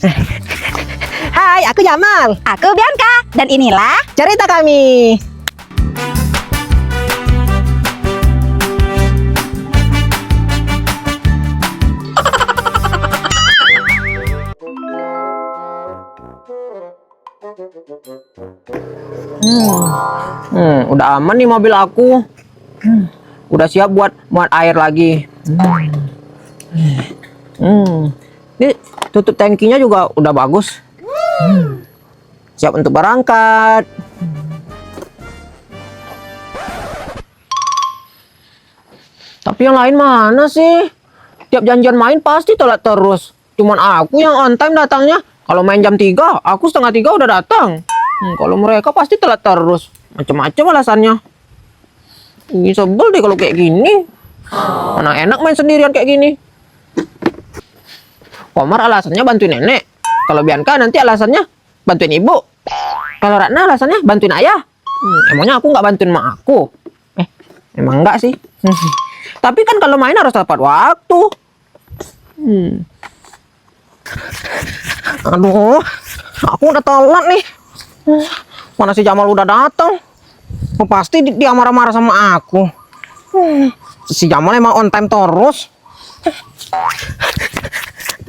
Hai, aku Jamal. Aku Bianca, dan inilah Cerita kami. Udah aman nih mobil aku. Udah siap buat muat air lagi. Ini tutup tangkinya juga udah bagus. Siap untuk berangkat. Tapi yang lain mana sih? Tiap janjian main pasti telat terus. Cuman aku yang on time datangnya. Kalau main jam 3, aku setengah 3 udah datang. Kalau mereka pasti telat terus. Macem-macem alasannya. Ini sebel deh kalau kayak gini. Mana enak main sendirian kayak gini. Komar alasannya bantuin nenek. Kalau Bianca nanti alasannya bantuin ibu. Kalau Ratna alasannya bantuin ayah. Emangnya aku nggak bantuin mak aku? Emang enggak sih. Tapi kan kalau main harus tepat waktu. Aduh, aku udah telat nih. Mana si Jamal udah datang? Pasti dia marah-marah sama aku. Si Jamal emang on time terus.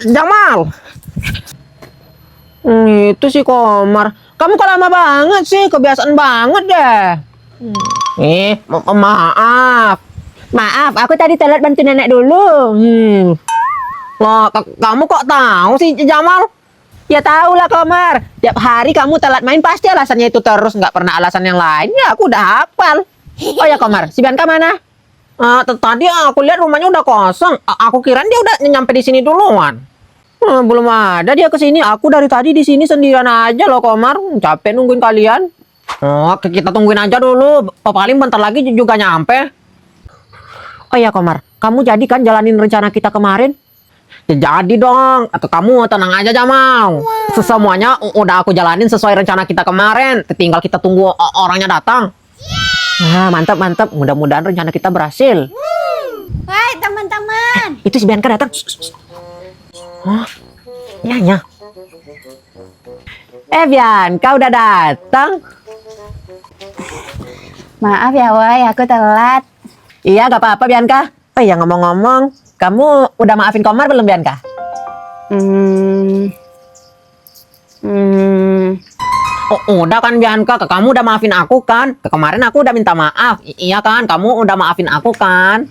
Jamal. Itu si Komar. Kamu kok lama banget sih? Kebiasaan banget deh. Maaf. Maaf, aku tadi telat bantu nenek dulu. Loh, kamu kok tahu sih Jamal? Ya tahu lah Komar. Tiap hari kamu telat main pasti alasannya itu terus, nggak pernah alasan yang lain. Ya aku udah hafal. Oh ya Komar, si Bianca mana? Tadi aku lihat rumahnya udah kosong. Aku kirain dia udah nyampe di sini duluan. Belum ada dia kesini. Aku dari tadi di sini sendirian aja loh Komar. Capek nungguin kalian. Kita tungguin aja dulu. Paling bentar lagi juga nyampe. Oh ya Komar, kamu jadi kan jalanin rencana kita kemarin? Ya jadi dong. Atau kamu tenang aja Jamal. Semuanya udah aku jalanin sesuai rencana kita kemarin. Tinggal kita tunggu orangnya datang. Nah, mantap. Mudah-mudahan rencana kita berhasil. Hai teman-teman. Itu si Bianca datang. Iya. Bianca udah datang. Maaf ya Woi, aku telat. Iya, gak apa-apa Bianca. Oh iya, ngomong-ngomong, kamu udah maafin Komar belum Bianca? Udah kan Bianca, kamu udah maafin aku kan? Kemarin aku udah minta maaf. Iya kan, kamu udah maafin aku kan?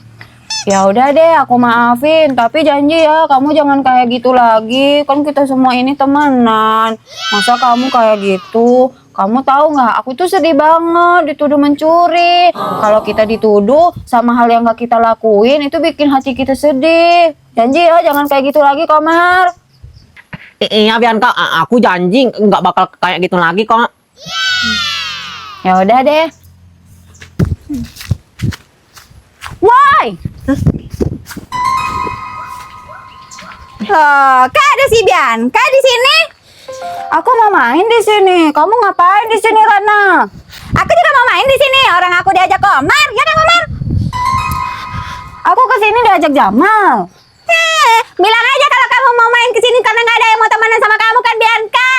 Ya udah deh, aku maafin. Tapi janji ya, kamu jangan kayak gitu lagi. Kan kita semua ini temenan. Masa kamu kayak gitu? Kamu tahu nggak? Aku tuh sedih banget dituduh mencuri. Kalau kita dituduh sama hal yang nggak kita lakuin, itu bikin hati kita sedih. Janji ya, jangan kayak gitu lagi, Komar. Iya Bianca, aku janji nggak bakal kayak gitu lagi kok. Ya udah deh. Woi! Loh, Kak ada si Bianca di sini? Aku mau main di sini. Kamu ngapain di sini, Rana? Aku juga mau main di sini. Orang aku diajak Komar, ya kan Komar? Aku ke sini diajak Jamal. Bilang aja kalau kamu mau main ke sini karena nggak ada yang mau temenan sama kamu kan Bianca.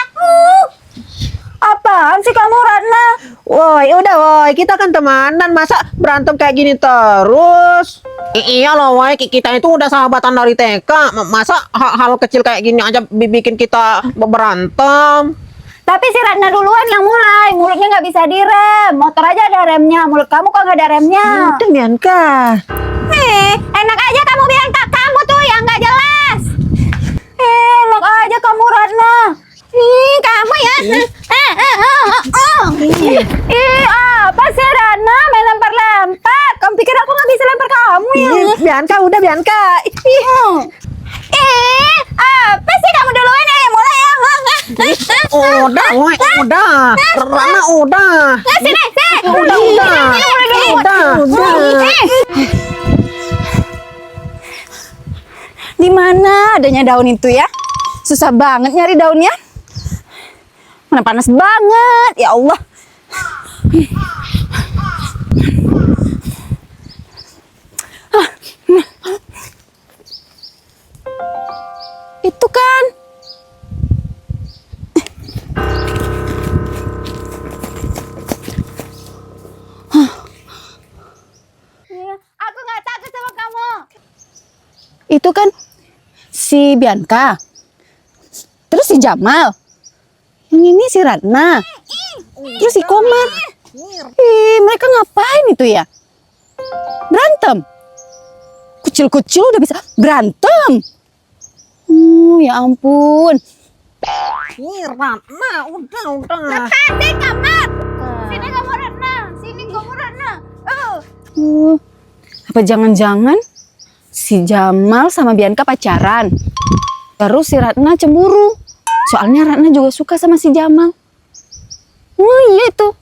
Apaan sih kamu, Ratna? Woi, udah woi, kita kan temenan, masa berantem kayak gini terus? Iya loh woi, kita itu udah sahabatan dari TK. Masa hal kecil kayak gini aja bikin kita berantem? Tapi si Ratna duluan yang mulai. Mulutnya nggak bisa direm. Motor aja ada remnya. Mulut kamu kok nggak ada remnya? Udah Bianca. Enak aja kamu Bianca. Kamu tuh yang nggak jelas. Enak aja kamu, Ratna. Kamu ya. Apa sih Ratna? Main lempar-lempar. Kamu pikir aku nggak bisa lempar kamu ya? Bianca, udah Bianca. Apa sih kamu duluan ya? Mulai ya. Udah, woi, udah. Rana udah. Sini. Udah. Di mana adanya daun itu ya? Susah banget nyari daunnya. Mana panas banget, ya Allah. Itu kan si Bianca. Terus si Jamal. Yang ini si Ratna. Terus si Komar. Mereka ngapain itu ya? Berantem. Kucil-kucil udah bisa berantem. Ya ampun. Ratna, udah. Di kamar. Sini kamu Ratna. Sini kamu Ratna. Apa jangan-jangan si Jamal sama Bianca pacaran? Terus si Ratna cemburu. Soalnya Ratna juga suka sama si Jamal. Oh iya itu.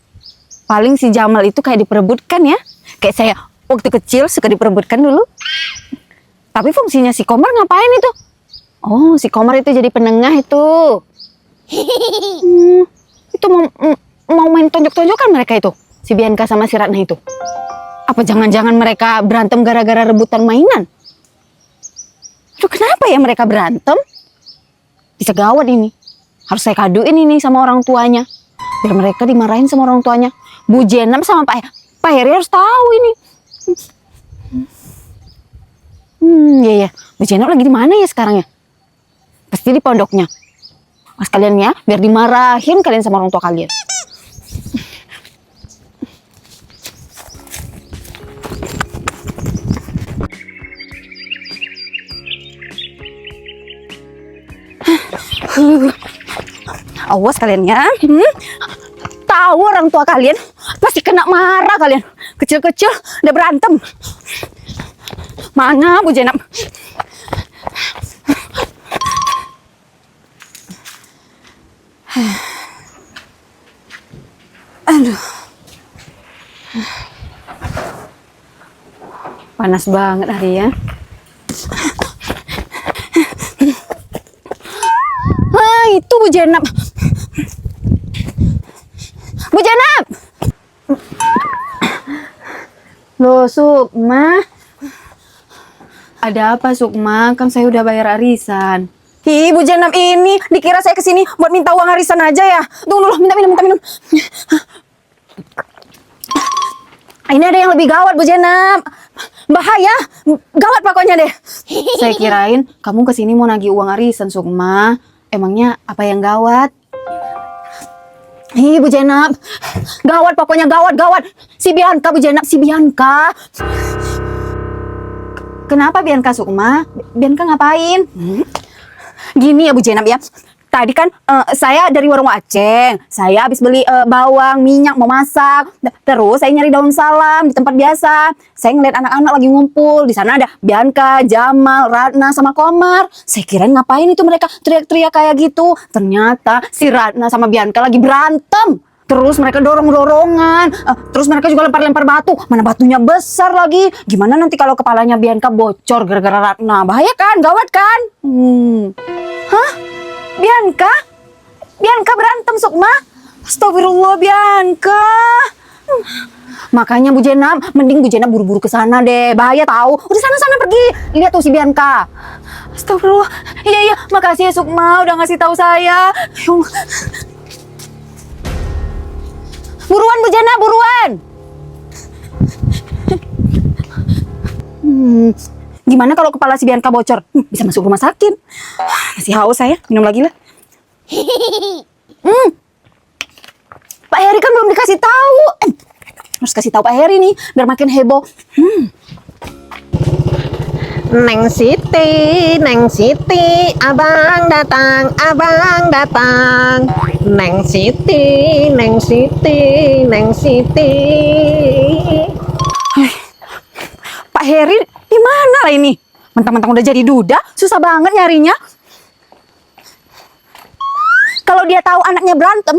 Paling si Jamal itu kayak diperebutkan ya. Kayak saya waktu kecil suka diperebutkan dulu. Tapi fungsinya si Komar ngapain itu? Oh, si Komar itu jadi penengah itu. Itu mau main tonjok-tonjokan mereka itu. Si Bianca sama si Ratna itu. Apa jangan-jangan mereka berantem gara-gara rebutan mainan? Aduh, kenapa ya mereka berantem? Bisa gawat ini. Harus saya kaduin ini sama orang tuanya. Biar mereka dimarahin sama orang tuanya. Bu Jenab sama Pak Heri harus tahu ini. Iya. Bu Jenab lagi di mana ya sekarang ya? Pasti di pondoknya. Mas kalian ya, biar dimarahin kalian sama orang tua kalian. Awas kalian ya. Tahu orang tua kalian pasti kena marah kalian. Kecil-kecil udah berantem. Mana Bu Jenab? Aduh. Panas banget hari ya. Itu Bu Jenab. Bu Jenab. Loh Sukma. Ada apa Sukma? Kan saya udah bayar arisan. Bu Jenab ini dikira saya kesini buat minta uang arisan aja ya. Tunggu dulu, minta minum. Ini ada yang lebih gawat Bu Jenab. Bahaya, gawat pokoknya deh. Saya kirain kamu kesini mau nagih uang arisan Sukma. Emangnya apa yang gawat? Bu Jenab, gawat pokoknya gawat. Si Bianca Bu Jenab, si Bianca. Kenapa Bianca Sukma? Bianca ngapain? Gini ya Bu Jenab ya. Tadi kan saya dari warung Aceh. Saya habis beli bawang, minyak, mau masak. Terus saya nyari daun salam di tempat biasa. Saya ngeliat anak-anak lagi ngumpul. Di sana ada Bianca, Jamal, Ratna, sama Komar. Saya kirain ngapain itu mereka teriak-teriak kayak gitu. Ternyata si Ratna sama Bianca lagi berantem. Terus mereka dorong-dorongan. Terus mereka juga lempar-lempar batu. Mana batunya besar lagi. Gimana nanti kalau kepalanya Bianca bocor gara-gara Ratna? Bahaya kan? Gawat kan? Hah? Bianca berantem Sukma? Astagfirullah Bianca. Makanya Bu Jenab, mending Bu Jenab buru-buru ke sana deh. Bahaya tahu. Udah sana pergi. Lihat tuh si Bianca. Astagfirullah. Iya, makasih ya Sukma udah ngasih tahu saya. Buruan Bu Jenab, buruan. Gimana kalau kepala si Bianca bocor? Bisa masuk rumah sakit. Masih haus saya, minum lagi lah. Pak Heri kan belum dikasih tahu. Harus kasih tahu Pak Heri nih, biar makin heboh. Neng Siti, abang datang. Neng Siti. Pak Heri di mana lah ini? Mentang-mentang udah jadi duda, susah banget nyarinya. Kalau dia tahu anaknya berantem,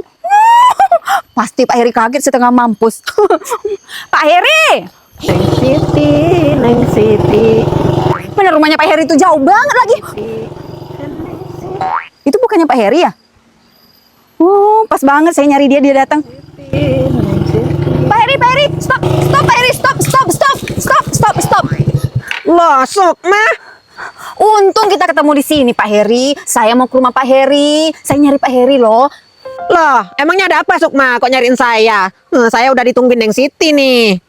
pasti Pak Heri kaget setengah mampus. Pak Heri! Neng Siti. Mana rumahnya Pak Heri itu jauh banget lagi. Itu bukannya Pak Heri ya? Oh, pas banget saya nyari dia datang. Pak Heri, stop Pak Heri, stop. Loh, Sukma. Untung kita ketemu di sini Pak Heri. Saya mau ke rumah Pak Heri. Saya nyari Pak Heri loh. Loh, emangnya ada apa Sukma? Kok nyariin saya? Saya udah ditungguin Neng Siti nih.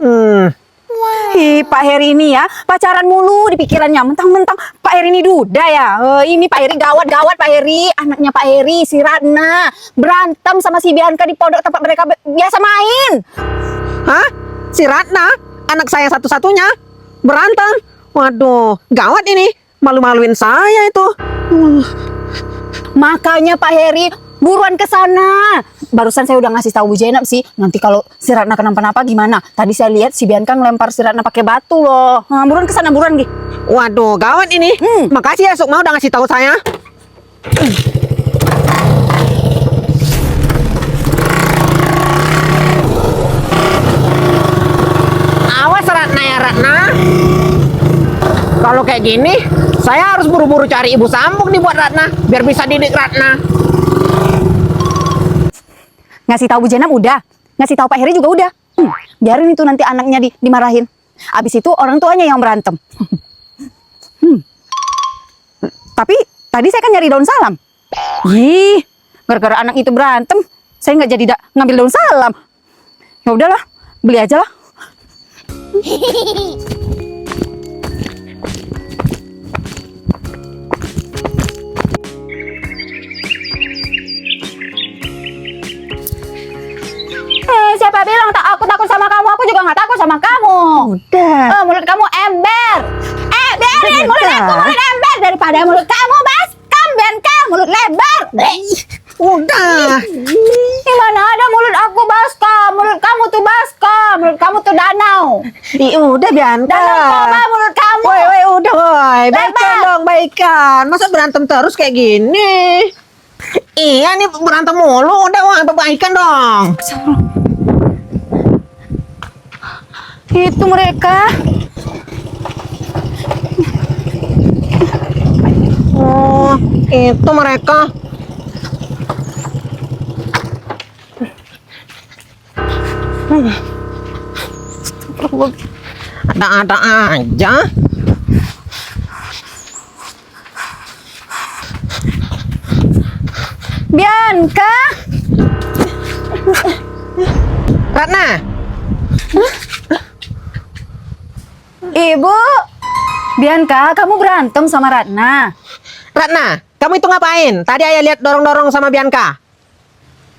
Ih, Pak Heri ini ya, pacaran mulu di pikirannya. Mentang-mentang Pak Heri ini duda ya. Ini Pak Heri gawat-gawat Pak Heri. Anaknya Pak Heri, si Ratna. Berantem sama si Bianca di pondok tempat mereka biasa main. Hah? Si Ratna? Anak saya satu-satunya? Berantem? Waduh, gawat ini. Malu-maluin saya itu. Makanya Pak Heri, buruan ke sana. Barusan saya udah ngasih tahu Bu Jenab sih. Nanti kalau si Ratna kenapa-napa gimana? Tadi saya lihat si Bianca ngelempar si Ratna pakai batu loh. Nah, buruan ke sana, buruan Gi. Waduh, gawat ini. Makasih ya Sukma udah ngasih tahu saya. Awas Ratna ya Ratna. Kalau kayak gini, saya harus buru-buru cari ibu sambung nih buat Ratna, biar bisa didik Ratna. Ngasih tahu Bu Jenab udah. Ngasih tahu Pak Heri juga udah. Biarin itu nanti anaknya dimarahin. Abis itu orang tuanya yang berantem. Tapi tadi saya kan nyari daun salam. Ih, gara-gara anak itu berantem, saya nggak jadi ngambil daun salam. Ya udahlah, beli aja lah. Siapa bilang aku takut sama kamu? Aku juga nggak takut sama kamu. Udah. Mulut kamu ember. Biarin mulut aku mulut ember daripada mulut kamu baskom, Bianca mulut lebar. Udah. Gimana ada mulut aku baskom, mulut kamu tuh baskom, mulut kamu tuh danau. Udah Bianca. Danau koma mulut kamu. Woi, udah woi. Baikan Lebar. dong, baikan. Masa berantem terus kayak gini? Iya nih berantem mulu. Udah woi, baikan dong. Itu mereka. Oh, itu mereka. Ada-ada aja. Bianca. Ratna. Ibu. Bianca, kamu berantem sama Ratna. Ratna, kamu itu ngapain? Tadi ayah lihat dorong-dorong sama Bianca.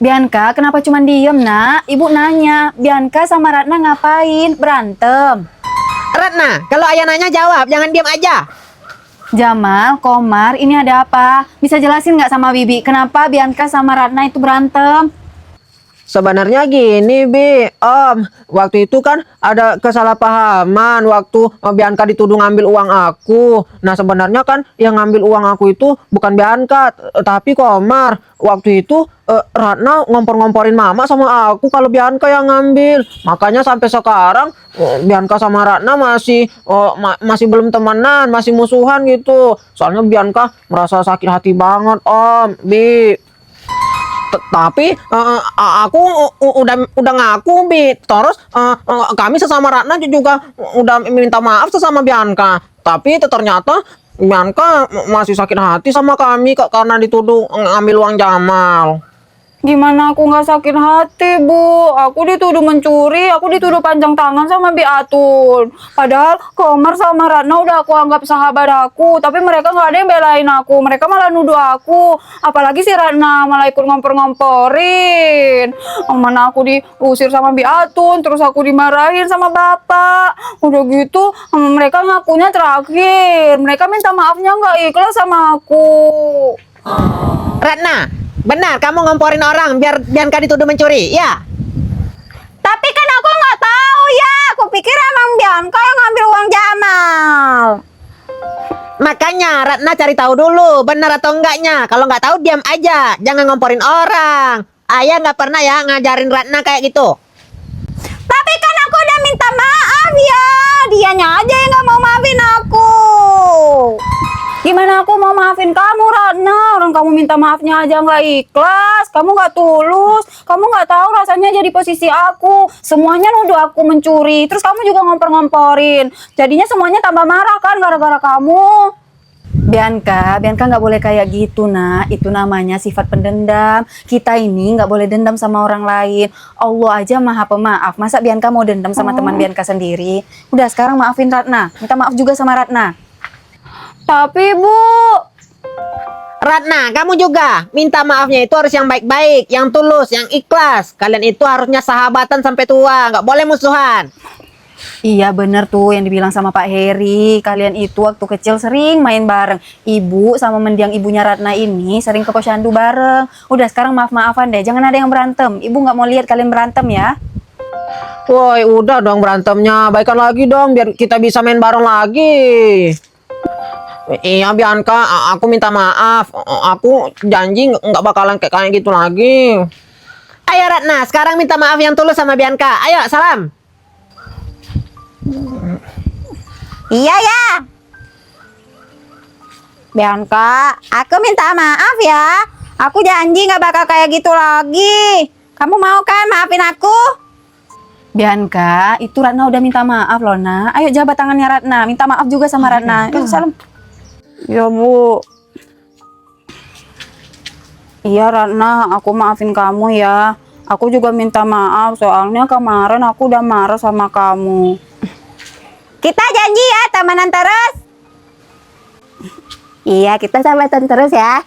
Bianca, kenapa cuma diem, Nak? Ibu nanya, Bianca sama Ratna ngapain? Berantem. Ratna, kalau ayah nanya jawab, jangan diam aja. Jamal, Komar, ini ada apa? Bisa jelasin nggak sama Bibi, kenapa Bianca sama Ratna itu berantem? Sebenarnya gini, Bi, Om. Waktu itu kan ada kesalahpahaman waktu Bianca dituduh ngambil uang aku. Nah, sebenarnya kan yang ngambil uang aku itu bukan Bianca, tapi Komar. Waktu itu Ratna ngompor-ngomporin Mama sama aku kalau Bianca yang ngambil. Makanya sampai sekarang Bianca sama Ratna masih belum temenan, masih musuhan gitu. Soalnya Bianca merasa sakit hati banget, Om, Bi. Tapi aku udah ngaku, Bi. Terus kami sesama Ratna juga udah minta maaf sesama Bianca. Tapi ternyata Bianca masih sakit hati sama kami karena dituduh ngambil uang Jamal. Gimana aku nggak sakit hati, Bu? Aku dituduh mencuri, aku dituduh panjang tangan sama Bi Atun. Padahal Komar sama Ratna udah aku anggap sahabat aku, tapi mereka nggak ada yang belain aku. Mereka malah nuduh aku. Apalagi si Ratna malah ikut ngompor-ngomporin. Mana aku diusir sama Bi Atun, terus aku dimarahin sama bapak. Udah gitu, mereka ngakunya terakhir. Mereka minta maafnya nggak ikhlas sama aku. Ratna, benar kamu ngomporin orang biar Bianca dituduh mencuri, ya? Tapi kan aku nggak tahu ya. Aku pikir emang Bianca yang ngambil uang Jamal. Makanya Ratna cari tahu dulu benar atau enggaknya. Kalau nggak tahu diam aja, jangan ngomporin orang. Ayah nggak pernah ya ngajarin Ratna kayak gitu. Tapi kan aku udah minta maaf ya. Dianya aja yang nggak mau maafin aku. Gimana aku mau maafin kamu, Ratna? Orang kamu minta maafnya aja nggak ikhlas. Kamu nggak tulus. Kamu nggak tahu rasanya jadi posisi aku. Semuanya nuduh aku mencuri. Terus kamu juga ngompor-ngomporin. Jadinya semuanya tambah marah kan gara-gara kamu. Bianca nggak boleh kayak gitu, nak. Itu namanya sifat pendendam. Kita ini nggak boleh dendam sama orang lain. Allah aja maha pemaaf. Masa Bianca mau dendam sama teman Bianca sendiri? Udah, sekarang maafin Ratna. Minta maaf juga sama Ratna. Tapi, Bu. Ratna, kamu juga minta maafnya itu harus yang baik-baik, yang tulus, yang ikhlas. Kalian itu harusnya sahabatan sampai tua, nggak boleh musuhan. Iya bener tuh yang dibilang sama Pak Heri. Kalian itu waktu kecil sering main bareng. Ibu sama mendiang ibunya Ratna ini sering ke posyandu bareng. Udah, sekarang maaf-maafan deh. Jangan ada yang berantem. Ibu nggak mau lihat kalian berantem ya. Woi, udah dong berantemnya. Baikan lagi dong biar kita bisa main bareng lagi. Iya Bianca, aku minta maaf. Aku janji nggak bakalan kayak gitu lagi. Ayo Ratna, sekarang minta maaf yang tulus sama Bianca. Ayo, salam. Iya ya. Bianca, aku minta maaf ya. Aku janji nggak bakal kayak gitu lagi. Kamu mau kan maafin aku? Bianca, itu Ratna udah minta maaf loh, Nak. Ayo jabat tangannya Ratna. Minta maaf juga sama Ratna. Yuk, salam. Ya, Bu. Iya, Ratna. Aku maafin kamu ya. Aku juga minta maaf. Soalnya kemarin aku udah marah sama kamu. Kita janji ya, temenan terus. Iya, kita sahabatan terus ya.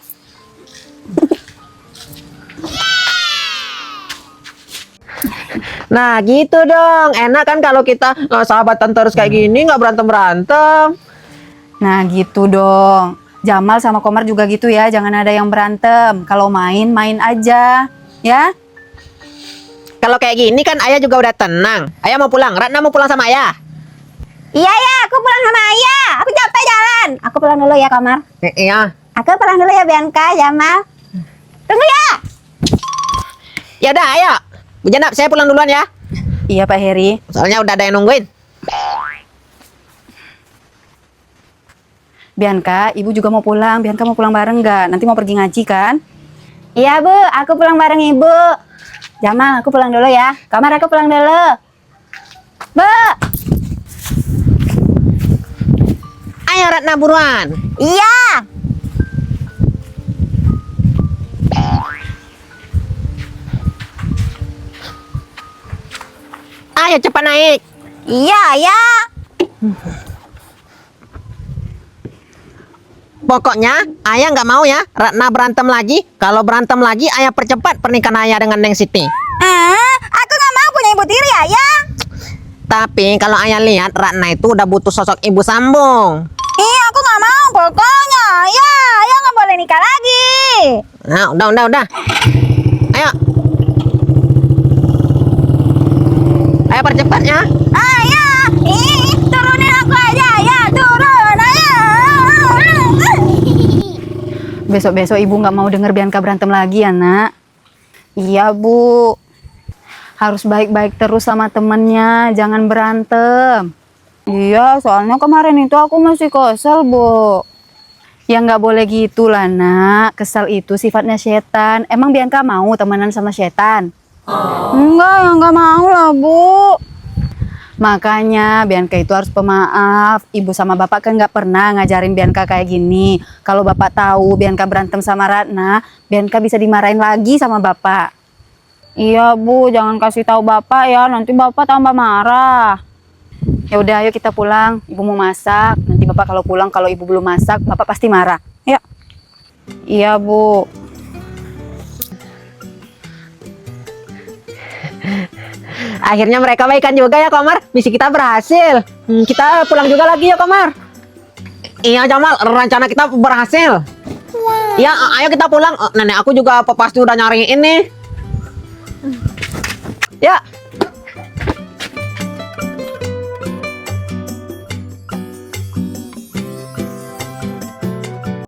Nah gitu dong. Enak kan kalau kita sahabatan terus kayak gini, nggak berantem-berantem. Nah gitu dong. Jamal sama Komar juga gitu ya. Jangan ada yang berantem. Kalau main, main aja. Ya. Kalau kayak gini kan ayah juga udah tenang. Ayah mau pulang, Ratna mau pulang sama ayah. Iya ya, aku pulang sama ayah. Aku capek jalan. Aku pulang dulu ya, Komar. Iya. Aku pulang dulu ya, Bianca, Jamal. Tunggu ya. Ya udah, ayo. Bu Janab, saya pulang duluan ya. Iya, Pak Heri. Soalnya udah ada yang nungguin. Bianca, Ibu juga mau pulang. Bianca mau pulang bareng nggak? Nanti mau pergi ngaji kan? Iya, Bu. Aku pulang bareng Ibu. Jamal, aku pulang dulu ya. Komar, aku pulang dulu. Bu. Ayo Ratna buruan. Iya. Ayo cepat naik. Iya, ya. Pokoknya ayah nggak mau ya Ratna berantem lagi. Kalau berantem lagi ayah percepat pernikahan ayah dengan Neng Siti. Aku nggak mau punya ibu tiri, ya. Tapi kalau ayah lihat Ratna itu udah butuh sosok ibu sambung. Iya, aku nggak mau. Pokoknya, ya, ayah nggak boleh nikah lagi. Nah, udah. Ayo. Ayo percepat ya. Ayah, turunin aku aja, ya, turun, ayah. Besok-besok Ibu nggak mau denger Bianca berantem lagi ya, Nak. Iya, Bu. Harus baik-baik terus sama temennya, jangan berantem. Iya, soalnya kemarin itu aku masih kesel, Bu. Ya nggak boleh gitu lah, Nak. Kesal itu sifatnya setan. Emang Bianca mau temenan sama setan? Enggak, ya nggak mau lah, Bu. Makanya Bianca itu harus pemaaf. Ibu sama bapak kan nggak pernah ngajarin Bianca kayak gini. Kalau bapak tahu Bianca berantem sama Ratna, Bianca bisa dimarahin lagi sama bapak. Iya, Bu, jangan kasih tahu bapak ya, nanti bapak tambah marah. Ya udah, ayo kita pulang. Ibu mau masak. Nanti bapak kalau pulang, kalau ibu belum masak, bapak pasti marah. Ya. Iya, Bu. Akhirnya mereka baikan juga ya Komar. Misi kita berhasil. Kita pulang juga lagi ya Komar. Iya Jamal, rencana kita berhasil. Ya, ayo kita pulang. Nenek aku juga pasti udah nyariin nih. Ya,